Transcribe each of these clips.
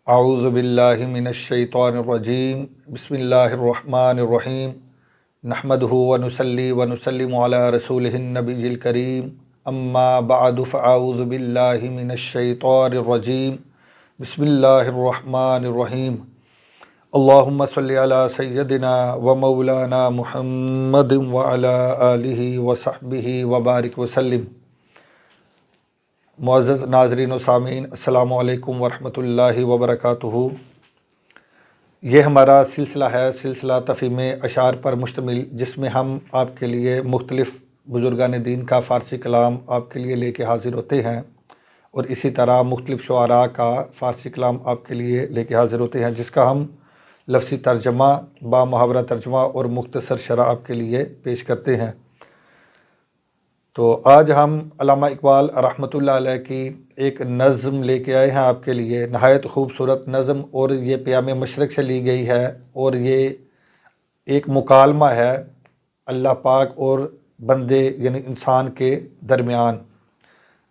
اعوذ باللہ من الشیطان الرجیم بسم اللہ الرحمن الرحیم نحمدہ ونصلی ونسلم علی رسولہ النبی الکریم اما بعد فاعوذ باللہ من الشیطان الرجیم بسم اللہ الرحمن الرحیم اللہم صلی علی سیدنا و مولانا محمد وعلی آلہ وصحبہ وبارک وسلم۔ معزز ناظرین و سامعین، السلام علیکم ورحمۃ اللہ وبرکاتہ۔ یہ ہمارا سلسلہ ہے، سلسلہ تفہیم اشعار پر مشتمل، جس میں ہم آپ کے لیے مختلف بزرگان دین کا فارسی کلام آپ کے لیے لے کے حاضر ہوتے ہیں، اور اسی طرح مختلف شعراء کا فارسی کلام آپ کے لیے لے کے حاضر ہوتے ہیں، جس کا ہم لفظی ترجمہ، با محاورہ ترجمہ اور مختصر شرح آپ کے لیے پیش کرتے ہیں۔ تو آج ہم علامہ اقبال رحمۃ اللہ علیہ کی ایک نظم لے کے آئے ہیں آپ کے لیے، نہایت خوبصورت نظم، اور یہ پیام مشرق سے لی گئی ہے، اور یہ ایک مکالمہ ہے اللہ پاک اور بندے یعنی انسان کے درمیان۔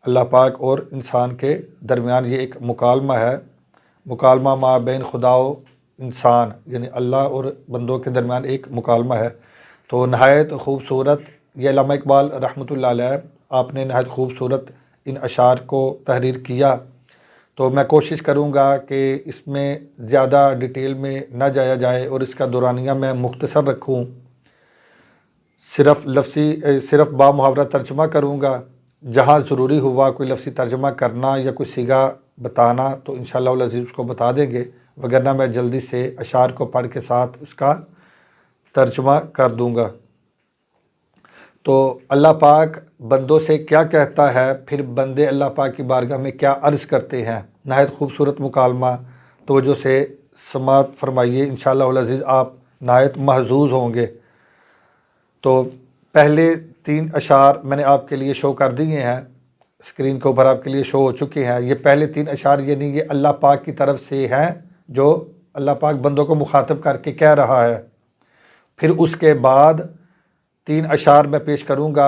اللہ پاک اور انسان کے درمیان یہ ایک مکالمہ ہے، مکالمہ ما بین خدا و انسان، یعنی اللہ اور بندوں کے درمیان ایک مکالمہ ہے۔ تو نہایت خوبصورت یہ علامہ اقبال رحمۃ اللہ علیہ، آپ نے نہایت خوبصورت ان اشعار کو تحریر کیا۔ تو میں کوشش کروں گا کہ اس میں زیادہ ڈیٹیل میں نہ جایا جائے، اور اس کا دورانیہ میں مختصر رکھوں، صرف با محاورہ ترجمہ کروں گا۔ جہاں ضروری ہوا کوئی لفظی ترجمہ کرنا یا کوئی صیغہ بتانا تو انشاءاللہ العزیز اس کو بتا دیں گے، وگرنہ میں جلدی سے اشعار کو پڑھ کے ساتھ اس کا ترجمہ کر دوں گا۔ تو اللہ پاک بندوں سے کیا کہتا ہے، پھر بندے اللہ پاک کی بارگاہ میں کیا عرض کرتے ہیں۔ نہایت خوبصورت مکالمہ، توجہ سے سماعت فرمائیے، انشاءاللہ العزیز آپ نہایت محظوظ ہوں گے۔ تو پہلے 3 اشعار میں نے آپ کے لیے شو کر دیے ہیں، اسکرین کے اوپر آپ کے لیے شو ہو چکے ہیں۔ یہ پہلے 3 اشعار یعنی یہ اللہ پاک کی طرف سے ہیں، جو اللہ پاک بندوں کو مخاطب کر کے کہہ رہا ہے۔ پھر اس کے بعد 3 اشعار میں پیش کروں گا،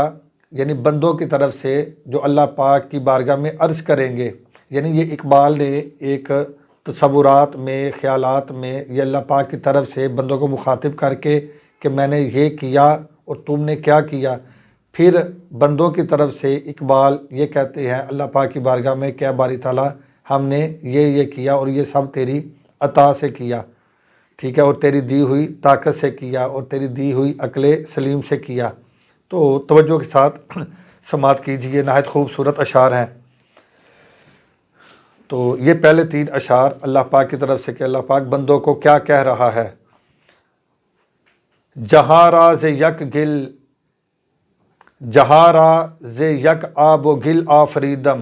یعنی بندوں کی طرف سے جو اللہ پاک کی بارگاہ میں عرض کریں گے۔ یعنی یہ اقبال نے ایک تصورات میں، خیالات میں، یہ اللہ پاک کی طرف سے بندوں کو مخاطب کر کے کہ میں نے یہ کیا اور تم نے کیا کیا۔ پھر بندوں کی طرف سے اقبال یہ کہتے ہیں اللہ پاک کی بارگاہ میں کہ باری تعالیٰ ہم نے یہ کیا، اور یہ سب تیری عطا سے کیا، ٹھیک ہے، اور تیری دی ہوئی طاقت سے کیا، اور تیری دی ہوئی عقل سلیم سے کیا۔ تو توجہ کے ساتھ سماعت کیجیے، نہایت خوبصورت اشعار ہیں۔ تو یہ پہلے 3 اشعار اللہ پاک کی طرف سے کہ اللہ پاک بندوں کو کیا کہہ رہا ہے۔ جہاں راز یک گل، جہاں راز یک آب و گل آفریدم،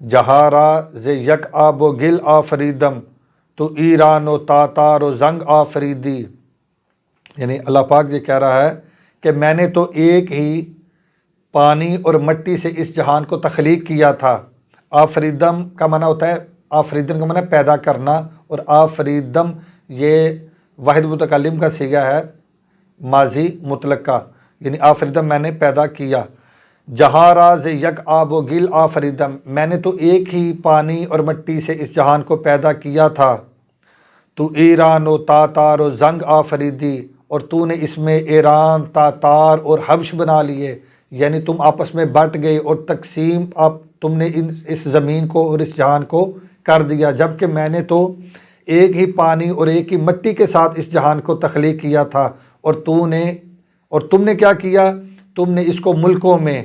جہاں راز یک آب و گل آفریدم، تو ایران و تاتار و زنگ آفریدی۔ یعنی اللہ پاک یہ کہہ رہا ہے کہ میں نے تو ایک ہی پانی اور مٹی سے اس جہان کو تخلیق کیا تھا۔ آفریدم کا معنی ہوتا ہے، آفریدن کا معنی پیدا کرنا، اور آفریدم یہ واحد متکلم کا صیغہ ہے، ماضی مطلق کا، یعنی آفریدم میں نے پیدا کیا۔ جہاں راز یک آب و گل آفریدم، میں نے تو ایک ہی پانی اور مٹی سے اس جہان کو پیدا کیا تھا۔ تو ایران و تاتار و زنگ آفریدی، اور تو نے اس میں ایران، تاتار اور حبش بنا لیے، یعنی تم آپس میں بٹ گئے اور تقسیم تم نے اس زمین کو اور اس جہان کو کر دیا، جبکہ میں نے تو ایک ہی پانی اور ایک ہی مٹی کے ساتھ اس جہان کو تخلیق کیا تھا، اور تم نے کیا کیا، تم نے اس کو ملکوں میں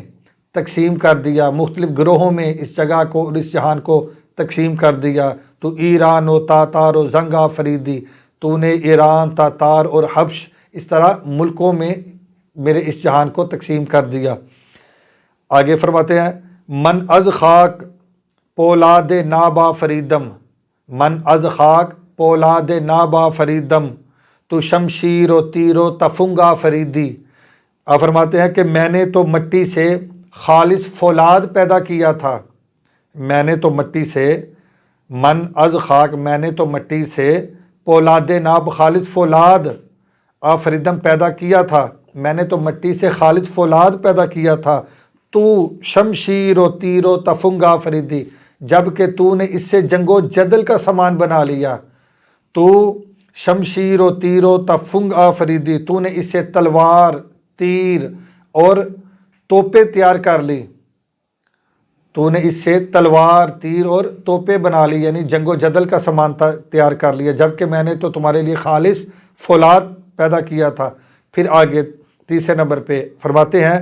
تقسیم کر دیا، مختلف گروہوں میں اس جگہ کو اور اس جہان کو تقسیم کر دیا۔ تو ایران و تاتار و زنگ آفریدی، تو نے ایران، تاتار اور حبش اس طرح ملکوں میں میرے اس جہان کو تقسیم کر دیا۔ آگے فرماتے ہیں، من از خاک پولاد نابا فریدم، من از خاک پولاد نابا فریدم، تو شمشیر و تیر و تفنگا فریدی۔ آپ فرماتے ہیں کہ میں نے تو مٹی سے خالص فولاد پیدا کیا تھا، میں نے تو مٹی سے، من از خاک میں نے تو مٹی سے، پولاد ناب خالص فولاد، آفریدم پیدا کیا تھا، میں نے تو مٹی سے خالص فولاد پیدا کیا تھا۔ تو شمشیر و تیر و تفنگ آفریدی، جب کہ تو نے اس سے جنگ و جدل کا سامان بنا لیا۔ تو شمشیر و تیر و تفنگ آفریدی، تو نے اس سے تلوار، تیر اور توپیں تیار کر لی۔ تو نے اس سے تلوار، تیر اور توپیں بنا لی، یعنی جنگ و جدل کا سامان تیار کر لیا، جبکہ میں نے تو تمہارے لیے خالص فولاد پیدا کیا تھا۔ پھر آگے تیسرے نمبر پہ فرماتے ہیں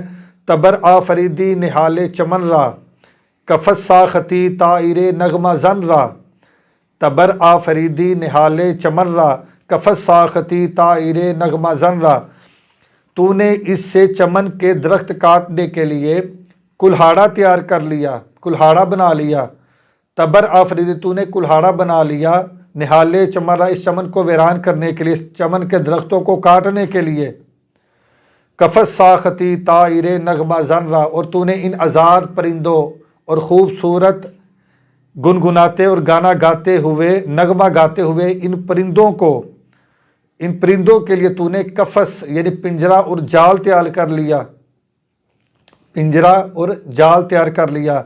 تبر آفریدی نہال چمن را، کفت ساختی طائر نغمہ زن را۔ تبر آفریدی نہال چمن را، کفت ساختی طائر نغمہ زن را۔ تو نے اس سے چمن کے درخت کاٹنے کے لیے کلہاڑا تیار کر لیا، کلہاڑا بنا لیا۔ تبر آفریدی، تو نے کلہاڑا بنا لیا، نہال چمن را، اس چمن کو ویران کرنے کے لیے، اس چمن کے درختوں کو کاٹنے کے لیے۔ کفت ساختی طائر نغمہ زن را، اور تو نے ان آزاد پرندوں اور خوبصورت گنگناتے اور گانا گاتے ہوئے، نغمہ گاتے ہوئے ان پرندوں کو، ان پرندوں کے لیے تو نے کفس یعنی پنجرا اور جال تیار کر لیا، پنجرا اور جال تیار کر لیا۔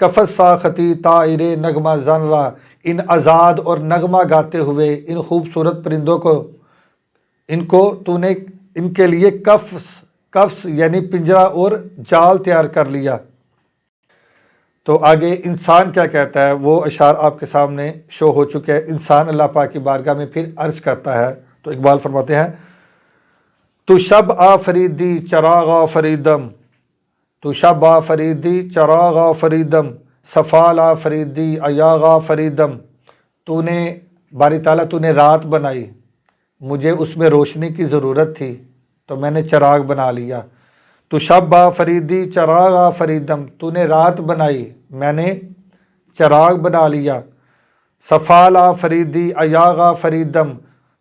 کفت ساختی طائر نغمہ زن را، ان آزاد اور نغمہ گاتے ہوئے ان خوبصورت پرندوں کو، ان کو تو نے ان کے لیے کفس یعنی پنجرا اور جال تیار کر لیا۔ تو آگے انسان کیا کہتا ہے، وہ اشعار آپ کے سامنے شو ہو چکے ہیں۔ انسان اللہ پاک کی بارگاہ میں پھر عرض کرتا ہے، تو اقبال فرماتے ہیں تو شب آفریدی چراغ آفریدم، تو شب آفریدی چراغ آفریدم، صفال آفریدی ایاغ آفریدم۔ تو نے باری تعالیٰ تو نے رات بنائی، مجھے اس میں روشنی کی ضرورت تھی تو میں نے چراغ بنا لیا۔ تو شب آفریدی چراغ آفریدم، تو نے رات بنائی، میں نے چراغ بنا لیا۔ صفال آفریدی ایاغ آفریدم،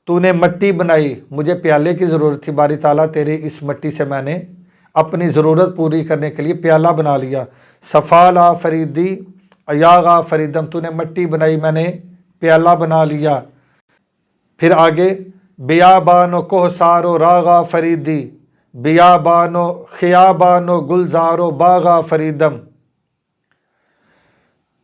تو نے مٹی بنائی، مجھے پیالے کی ضرورت تھی، باری تعالیٰ تیرے اس مٹی سے میں نے اپنی ضرورت پوری کرنے کے لیے پیالہ بنا لیا۔ صفال آفریدی ایاغ آفریدم، تو نے مٹی بنائی، میں نے پیالہ بنا لیا۔ پھر آگے بیابان و کوہسار و راغ آفریدی، بیابان و خیابان و گلزار و باغ آفریدم،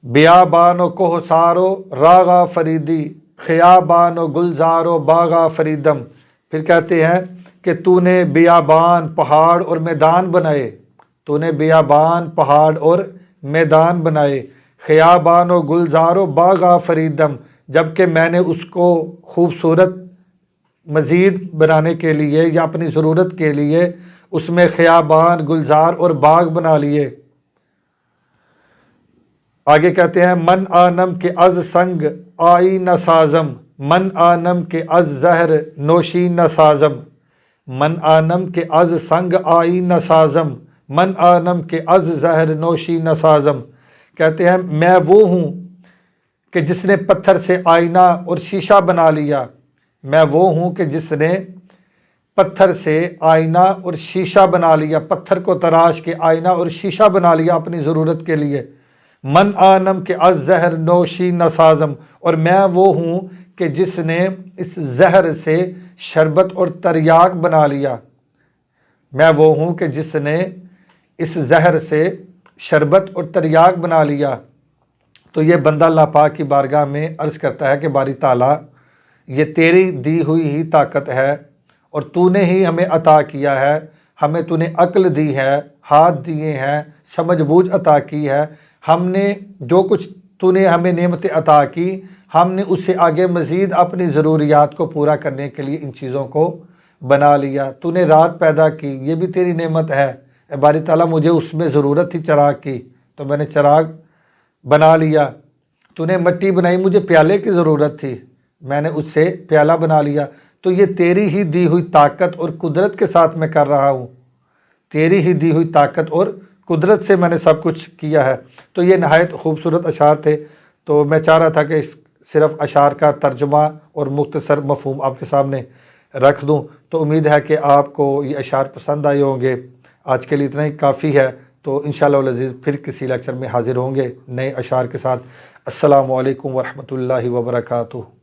بیابان و کوہسار و راغ آفریدی، خیابان و گلزار و باغ آفریدم۔ پھر کہتے ہیں کہ تو نے بیابان، پہاڑ اور میدان بنائے، تو نے بیابان، پہاڑ اور میدان بنائے۔ خیابان و گلزار و باغ آفریدم، جبکہ میں نے اس کو خوبصورت مزید بنانے کے لیے یا اپنی ضرورت کے لیے اس میں خیابان، گلزار اور باغ بنا لیے۔ آگے کہتے ہیں من آنم کے از سنگ آئی نہ سازم، من آنم کے از زہر نوشی نہ سازم، من آنم کے از سنگ آئی نہ سازم، من آنم کے از زہر نوشی نہ سازم۔ کہتے ہیں میں وہ ہوں کہ جس نے پتھر سے آئینہ اور شیشہ بنا لیا، میں وہ ہوں کہ جس نے پتھر سے آئینہ اور شیشہ بنا لیا، پتھر کو تراش کے آئینہ اور شیشہ بنا لیا اپنی ضرورت کے لیے۔ من آنم کے از زہر نوشی نہ سازم، اور میں وہ ہوں کہ جس نے اس زہر سے شربت اور تریاک بنا لیا، میں وہ ہوں کہ جس نے اس زہر سے شربت اور تریاک بنا لیا۔ تو یہ بندہ اللہ پاک کی بارگاہ میں عرض کرتا ہے کہ باری تعالیٰ یہ تیری دی ہوئی ہی طاقت ہے، اور تو نے ہی ہمیں عطا کیا ہے، ہمیں تو نے عقل دی ہے، ہاتھ دیے ہیں، سمجھ بوجھ عطا کی ہے، ہم نے جو کچھ تو نے ہمیں نعمتیں عطا کی، ہم نے اس سے آگے مزید اپنی ضروریات کو پورا کرنے کے لیے ان چیزوں کو بنا لیا۔ تو نے رات پیدا کی، یہ بھی تیری نعمت ہے، اے باری تعالیٰ مجھے اس میں ضرورت تھی چراغ کی تو میں نے چراغ بنا لیا۔ تو نے مٹی بنائی، مجھے پیالے کی ضرورت تھی، میں نے اس سے پیالہ بنا لیا۔ تو یہ تیری ہی دی ہوئی طاقت اور قدرت کے ساتھ میں کر رہا ہوں، تیری ہی دی ہوئی طاقت اور قدرت سے میں نے سب کچھ کیا ہے۔ تو یہ نہایت خوبصورت اشعار تھے، تو میں چاہ رہا تھا کہ صرف اشعار کا ترجمہ اور مختصر مفہوم آپ کے سامنے رکھ دوں۔ تو امید ہے کہ آپ کو یہ اشعار پسند آئے ہوں گے۔ آج کے لیے اتنا ہی کافی ہے، تو انشاءاللہ العزیز پھر کسی لیکچر میں حاضر ہوں گے نئے اشعار کے ساتھ۔ السلام علیکم ورحمۃ اللہ وبرکاتہ۔